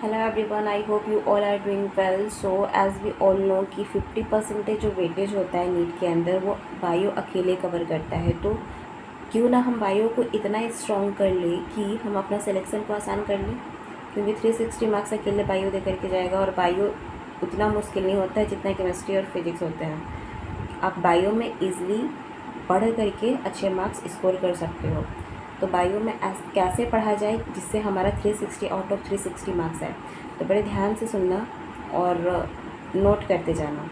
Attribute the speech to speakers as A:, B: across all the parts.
A: Hello everyone, I hope you all are doing well. So as we all know कि 50% जो weightage होता है NEET के अंदर वो बायो अकेले कवर करता है। तो क्यों ना हम बायो को इतना स्ट्रॉन्ग कर ले कि हम अपना सिलेक्शन को आसान कर लें, क्योंकि 360 मार्क्स अकेले बायो दे करके जाएगा और बायो उतना मुश्किल नहीं होता है जितना केमिस्ट्री और फिजिक्स होते हैं। आप बायो में ईज़िली पढ़ करके अच्छे मार्क्स स्कोर कर सकते हो। तो बायो में कैसे पढ़ा जाए जिससे हमारा 360 आउट ऑफ 360 मार्क्स है। तो बड़े ध्यान से सुनना और नोट करते जाना।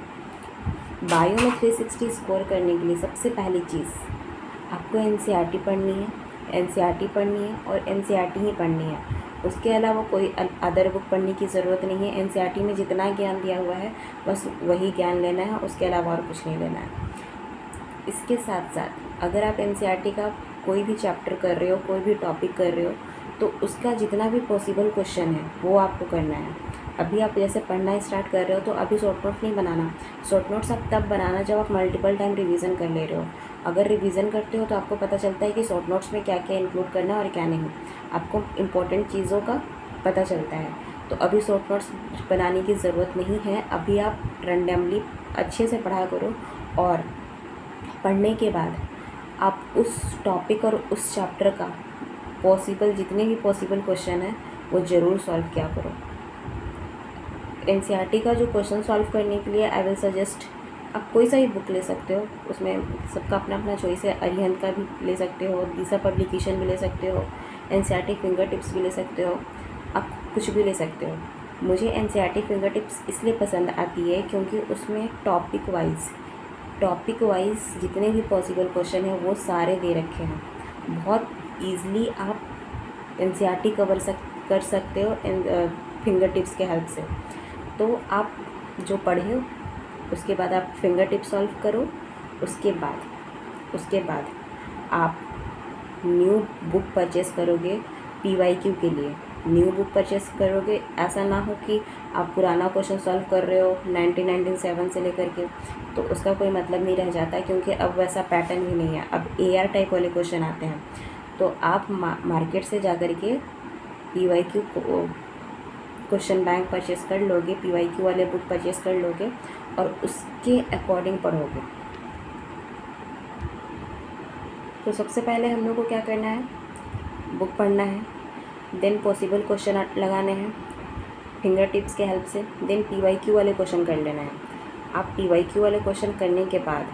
A: बायो में 360 स्कोर करने के लिए सबसे पहली चीज़ आपको एनसीईआरटी पढ़नी है, एनसीईआरटी पढ़नी है और एनसीईआरटी ही पढ़नी है। उसके अलावा कोई अदर बुक पढ़ने की ज़रूरत नहीं है। एनसीईआरटी में जितना ज्ञान दिया हुआ है बस वही ज्ञान लेना है, उसके अलावा और कुछ नहीं लेना है। इसके साथ साथ अगर आप एनसीईआरटी का कोई भी चैप्टर कर रहे हो, कोई भी टॉपिक कर रहे हो, तो उसका जितना भी पॉसिबल क्वेश्चन है वो आपको करना है। अभी आप जैसे पढ़ना स्टार्ट कर रहे हो तो अभी शॉर्ट नोट नहीं बनाना। शॉर्ट नोट्स आप तब बनाना जब आप मल्टीपल टाइम रिवीजन कर ले रहे हो। अगर रिवीजन करते हो तो आपको पता चलता है कि शॉर्ट नोट्स में क्या क्या इंक्लूड करना है और क्या नहीं, आपको इम्पोर्टेंट चीज़ों का पता चलता है। तो अभी शॉर्ट नोट्स बनाने की ज़रूरत नहीं है। अभी आप रैंडमली अच्छे से पढ़ा करो और पढ़ने के बाद आप उस टॉपिक और उस चैप्टर का पॉसिबल जितने भी पॉसिबल क्वेश्चन है वो ज़रूर सॉल्व किया करो। एनसीईआरटी का जो क्वेश्चन सॉल्व करने के लिए आई विल सजेस्ट आप कोई सा भी बुक ले सकते हो, उसमें सबका अपना अपना चॉइस है। अरिहंत का भी ले सकते हो, दिशा पब्लिकेशन भी ले सकते हो, एनसीईआरटी फिंगर टिप्स भी ले सकते हो, आप कुछ भी ले सकते हो। मुझे एनसीईआरटी फिंगर टिप्स इसलिए पसंद आती है क्योंकि उसमें टॉपिक वाइज जितने भी पॉसिबल क्वेश्चन हैं वो सारे दे रखे हैं। बहुत ईज़िली आप एनसीईआरटी कर सकते हो फिंगर टिप्स के हेल्प से। तो आप जो पढ़े हो उसके बाद आप फिंगर टिप सॉल्व करो। उसके बाद आप न्यू बुक परचेस करोगे पीवाईक्यू के लिए। न्यू बुक परचेस करोगे, ऐसा ना हो कि आप पुराना क्वेश्चन सॉल्व कर रहे हो 1997 से लेकर के, तो उसका कोई मतलब नहीं रह जाता क्योंकि अब वैसा पैटर्न ही नहीं है। अब एआर टाइप वाले क्वेश्चन आते हैं। तो आप मार्केट से जा कर के पीवाईक्यू क्वेश्चन बैंक परचेस कर लोगे, पीवाईक्यू वाले बुक परचेस कर लोगे और उसके अकॉर्डिंग पढ़ोगे। तो सबसे पहले हम लोग को क्या करना है, बुक पढ़ना है, देन पॉसिबल क्वेश्चन लगाने हैं फिंगर टिप्स के हेल्प से, देन पीवाईक्यू वाले क्वेश्चन कर लेना है। आप पीवाईक्यू वाले क्वेश्चन करने के बाद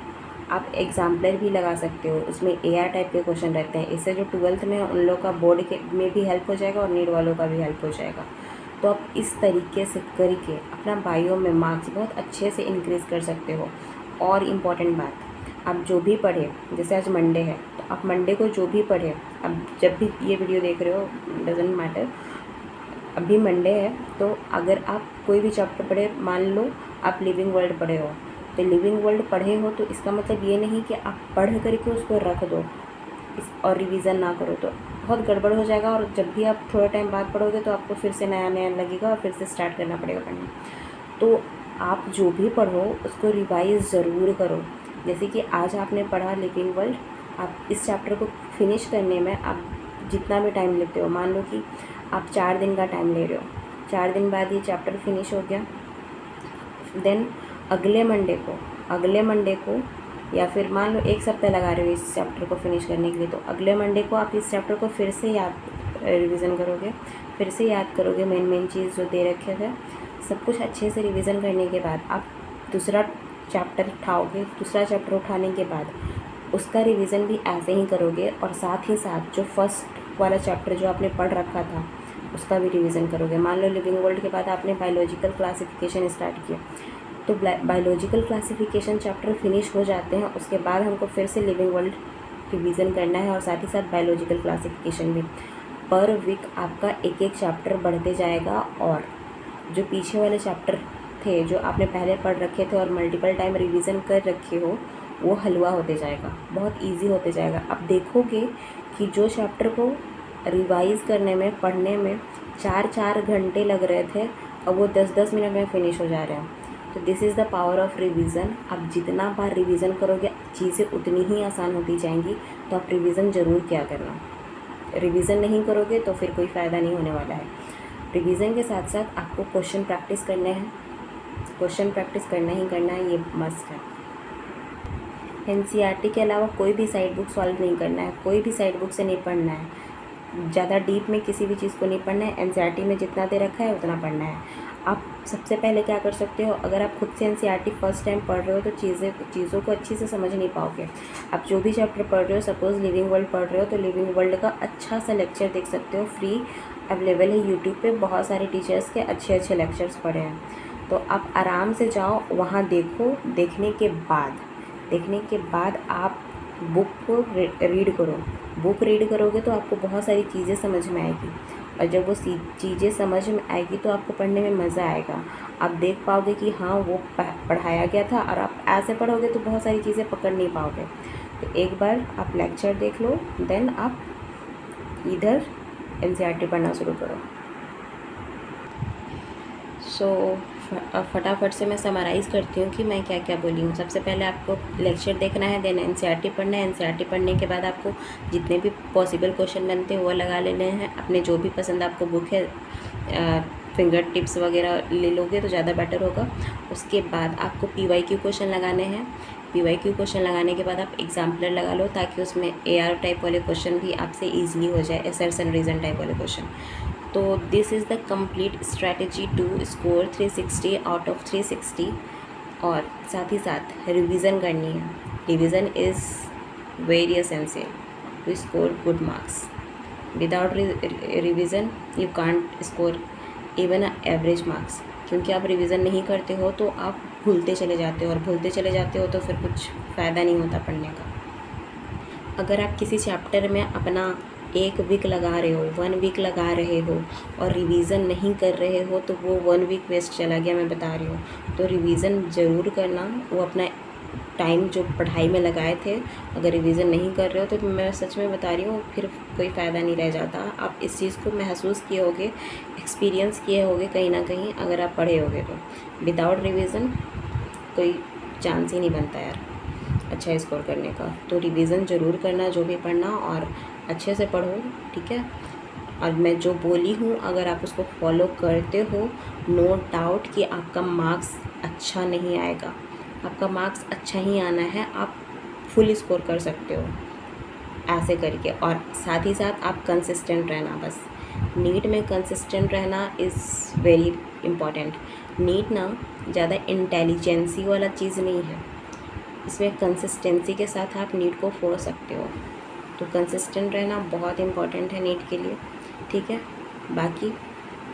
A: आप एग्जाम्पलर भी लगा सकते हो, उसमें एआर टाइप के क्वेश्चन रहते हैं। इससे जो 12th में है उन लोग का बोर्ड के में भी हेल्प हो जाएगा और नीट वालों का भी हेल्प हो जाएगा। तो आप इस तरीके से करके अपना बायो में मार्क्स बहुत अच्छे से इंक्रीज़ कर सकते हो। और इम्पॉर्टेंट बात, आप जो भी पढ़े, जैसे आज मंडे है तो आप मंडे को जो भी पढ़े, अब जब भी ये वीडियो देख रहे हो डजेंट मैटर, अभी मंडे है तो अगर आप कोई भी चैप्टर पढ़े, मान लो आप लिविंग वर्ल्ड पढ़े हो, तो लिविंग वर्ल्ड पढ़े हो तो इसका मतलब ये नहीं कि आप पढ़ करके उसको रख दो और रिवीजन ना करो, तो बहुत गड़बड़ हो जाएगा। और जब भी आप थोड़ा टाइम बाद पढ़ोगे तो आपको फिर से नया नया लगेगा और फिर से स्टार्ट करना पड़ेगा पढ़ना। तो आप जो भी पढ़ो उसको रिवाइज ज़रूर करो। जैसे कि आज आपने पढ़ा लिविंग वर्ल्ड, आप इस चैप्टर को फिनिश करने में आप जितना भी टाइम लेते हो, मान लो कि आप 4 दिन का टाइम ले रहे हो, 4 दिन बाद ये चैप्टर फिनिश हो गया, देन अगले मंडे को या फिर मान लो 1 सप्ताह लगा रहे हो इस चैप्टर को फिनिश करने के लिए, तो अगले मंडे को आप इस चैप्टर को फिर से रिवीजन करोगे, फिर से याद करोगे मेन चीज़ जो दे रखे थे। सब कुछ अच्छे से रिवीजन करने के बाद आप दूसरा चैप्टर उठाओगे। दूसरा चैप्टर उठाने के बाद उसका रिवीजन भी ऐसे ही करोगे और साथ ही साथ जो फर्स्ट वाला चैप्टर जो आपने पढ़ रखा था उसका भी रिवीजन करोगे। मान लो लिविंग वर्ल्ड के बाद आपने बायोलॉजिकल क्लासिफिकेशन स्टार्ट किया, तो बायोलॉजिकल क्लासिफिकेशन चैप्टर फिनिश हो जाते हैं, उसके बाद हमको फिर से लिविंग वर्ल्ड रिवीजन करना है और साथ ही साथ बायोलॉजिकल क्लासिफिकेशन भी। पर वीक आपका एक एक चैप्टर बढ़ते जाएगा और जो पीछे वाले चैप्टर थे जो आपने पहले पढ़ रखे थे और मल्टीपल टाइम रिवीजन कर रखे हो वो हलवा होते जाएगा, बहुत इजी होते जाएगा। आप देखोगे कि जो चैप्टर को रिवाइज करने में, पढ़ने में 4-4 घंटे लग रहे थे, अब वो 10-10 मिनट में फिनिश हो जा रहे हैं। तो this is the power of revision. आप जितना बार रिवीजन करोगे चीज़ें उतनी ही आसान होती जाएंगी। तो आप रिवीजन ज़रूर किया करना। रिवीजन नहीं करोगे तो फिर कोई फ़ायदा नहीं होने वाला है। रिवीजन के साथ साथ आपको क्वेश्चन प्रैक्टिस करने हैं, क्वेश्चन प्रैक्टिस करना ही करना है, ये मस्ट है। एनसीईआरटी के अलावा कोई भी साइड बुक सॉल्व नहीं करना है, कोई भी साइड बुक से नहीं पढ़ना है, ज़्यादा डीप में किसी भी चीज़ को नहीं पढ़ना है। एनसीईआरटी में जितना दे रखा है उतना पढ़ना है। आप सबसे पहले क्या कर सकते हो, अगर आप खुद से एनसीईआरटी फर्स्ट टाइम पढ़ रहे हो तो चीज़ों को अच्छी से समझ नहीं पाओगे। आप जो भी चैप्टर पढ़ रहे हो, सपोज़ लिविंग वर्ल्ड पढ़ रहे हो तो लिविंग वर्ल्ड का अच्छा सा लेक्चर देख सकते हो, फ्री अवेलेबल है यूट्यूब पे, बहुत सारे टीचर्स के अच्छे अच्छे लेक्चर्स पढ़े हैं। तो आप आराम से जाओ वहाँ देखो, देखने के बाद आप बुक को रीड करो। बुक रीड करोगे तो आपको बहुत सारी चीज़ें समझ में आएगी, और जब वो चीज़ें समझ में आएगी तो आपको पढ़ने में मज़ा आएगा। आप देख पाओगे कि हाँ वो पढ़ाया गया था, और आप ऐसे पढ़ोगे तो बहुत सारी चीज़ें पकड़ नहीं पाओगे। तो एक बार आप लेक्चर देख लो, देन आप इधर एनसीईआरटी पढ़ना शुरू करो। सो फटाफट से मैं समराइज़ करती हूँ कि मैं क्या क्या बोली हूँ। सबसे पहले आपको लेक्चर देखना है, देन एनसीईआरटी पढ़ना है। एनसीईआरटी पढ़ने के बाद आपको जितने भी पॉसिबल क्वेश्चन बनते हैं वो लगा लेने हैं। अपने जो भी पसंद आपको बुक है, फिंगर टिप्स वगैरह ले लोगे तो ज़्यादा बेटर होगा। उसके बाद आपको PYQ क्वेश्चन लगाने हैं। PYQ क्वेश्चन लगाने के बाद आप एग्जाम्पलर लगा लो, ताकि उसमें AR टाइप वाले क्वेश्चन भी आपसे ईजिली हो जाए, असर्शन रीज़न टाइप वाले क्वेश्चन। तो this is the complete strategy to score 360 out of 360। और साथ ही साथ रिवीजन करनी है। Revision is very essential to score good marks. Without revision you can't score even average marks, क्योंकि आप रिवीजन नहीं करते हो तो आप भूलते चले जाते हो, और भूलते चले जाते हो तो फिर कुछ फ़ायदा नहीं होता पढ़ने का। अगर आप किसी चैप्टर में अपना 1 वीक लगा रहे हो, 1 वीक लगा रहे हो और रिवीजन नहीं कर रहे हो तो वो 1 वीक वेस्ट चला गया, मैं बता रही हूँ। तो रिवीजन ज़रूर करना। वो अपना टाइम जो पढ़ाई में लगाए थे, अगर रिवीजन नहीं कर रहे हो तो मैं सच में बता रही हूँ फिर कोई फ़ायदा नहीं रह जाता। आप इस चीज़ को महसूस किए होगे, एक्सपीरियंस किए होगे कहीं ना कहीं, अगर आप पढ़े होगे तो। विदाउट रिवीजन कोई चांस ही नहीं बनता यार अच्छा स्कोर करने का। तो रिवीजन ज़रूर करना जो भी पढ़ना, और अच्छे से पढ़ो, ठीक है। और मैं जो बोली हूँ अगर आप उसको फॉलो करते हो, नो डाउट कि आपका मार्क्स अच्छा नहीं आएगा, आपका मार्क्स अच्छा ही आना है, आप फुल स्कोर कर सकते हो ऐसे करके। और साथ ही साथ आप कंसिस्टेंट रहना, बस नीट में कंसिस्टेंट रहना इज़ वेरी इम्पॉर्टेंट। नीट ना ज़्यादा इंटेलिजेंसी वाला चीज़ नहीं है, इसमें कंसिस्टेंसी के साथ आप नीट को फोड़ सकते हो। तो कंसिस्टेंट रहना बहुत इम्पॉर्टेंट है नीट के लिए, ठीक है। बाकी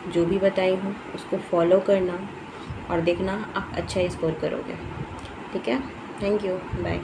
A: जो भी बताई हूँ उसको फॉलो करना और देखना आप अच्छा स्कोर करोगे, ठीक है। Thank you, bye.